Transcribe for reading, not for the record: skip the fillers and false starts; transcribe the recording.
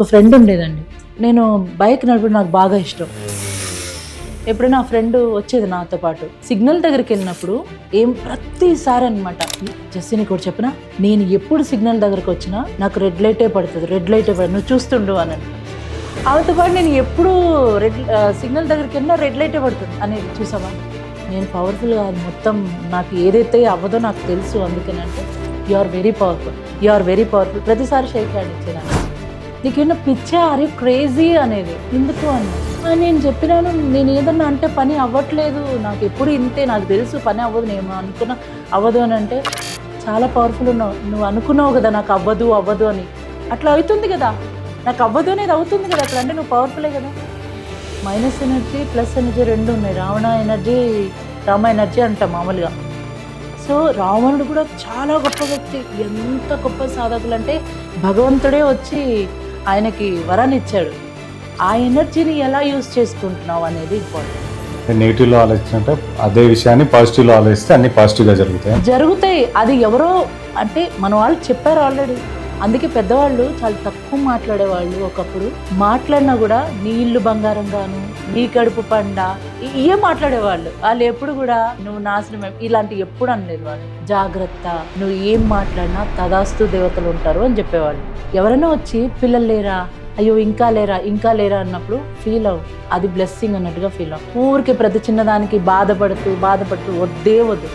ఒక ఫ్రెండ్ ఉండేదండి. నేను బైక్ నడపడం నాకు బాగా ఇష్టం. ఎప్పుడైనా ఆ ఫ్రెండ్ వచ్చేది నాతో పాటు. సిగ్నల్ దగ్గరికి వెళ్ళినప్పుడు ప్రతిసారి అనమాట, జెస్సీ నీకు ఒకటి చెప్పనా, నేను ఎప్పుడు సిగ్నల్ దగ్గరకు వచ్చినా నాకు రెడ్ లైటే పడుతుంది, రెడ్ లైటే పడుతుంది, నువ్వు చూస్తుండు అని. ఆమెతో పాటు నేను ఎప్పుడు సిగ్నల్ దగ్గరికి వెళ్ళినా రెడ్ లైటే పడుతుంది అనేది చూసావా. నేను పవర్ఫుల్ కాదు, మొత్తం నాకు ఏదైతే అవ్వదో నాకు తెలుసు. అందుకేనంటే you are very powerful, you are very powerful. ప్రతిసారి షేక్ హ్యాండ్ ఇచ్చేదాన్ని. నీకేమన్నా పిచ్చా, ఆర్ యూ క్రేజీ అనేది ఎందుకు అని నేను చెప్పినాను. నేను ఏదన్నా అంటే పని అవ్వట్లేదు, నాకు ఎప్పుడు ఇంతే, నాకు తెలుసు పని అవ్వదు, నేను అనుకున్నా అవ్వదు అని అంటే చాలా పవర్ఫుల్ ఉన్నావు, నువ్వు అనుకున్నావు కదా నాకు అవ్వదు అని. అట్లా అవుతుంది కదా, నాకు అవ్వదు అనేది అవుతుంది కదా అట్లా, అంటే నువ్వు పవర్ఫులే కదా. మైనస్ ఎనర్జీ ప్లస్ ఎనర్జీ రెండు ఉన్నాయి. రామ ఎనర్జీ అంట మామూలుగా. సో రావణుడు కూడా చాలా గొప్ప వ్యక్తి, ఎంత గొప్ప సాధకులు అంటే భగవంతుడే వచ్చి ఆయనకి వరాన్ని ఇచ్చాడు. ఆ ఎనర్జీని ఎలా యూజ్ చేసుకుంటున్నావు అనేది ఇంపార్టెంట్. నెగిటివ్లో ఆలోచించంటే అదే విషయాన్ని పాజిటివ్లో ఆలోచిస్తే అన్ని పాజిటివ్గా జరుగుతాయి. అది ఎవరో అంటే మన వాళ్ళు చెప్పారు ఆల్రెడీ. అందుకే పెద్దవాళ్ళు చాలా తక్కువ మాట్లాడేవాళ్ళు. ఒకప్పుడు మాట్లాడినా కూడా నీ ఇల్లు బంగారంగాను, నీ కడుపు పండ, ఇవే మాట్లాడేవాళ్ళు. వాళ్ళు ఎప్పుడు కూడా నువ్వు నాశనం ఇలాంటివి ఎప్పుడు అనలేదు వాళ్ళు. జాగ్రత్త, నువ్వు ఏం మాట్లాడినా తదాస్తు దేవతలు ఉంటారు అని చెప్పేవాళ్ళు. ఎవరైనా వచ్చి పిల్లలు లేరా, అయ్యో ఇంకా లేరా అన్నప్పుడు ఫీల్ అవ్వు, అది బ్లెస్సింగ్ అన్నట్టుగా ఫీల్ అవ్వు. ఊరికి ప్రతి చిన్నదానికి బాధపడుతూ వద్దే వద్దు.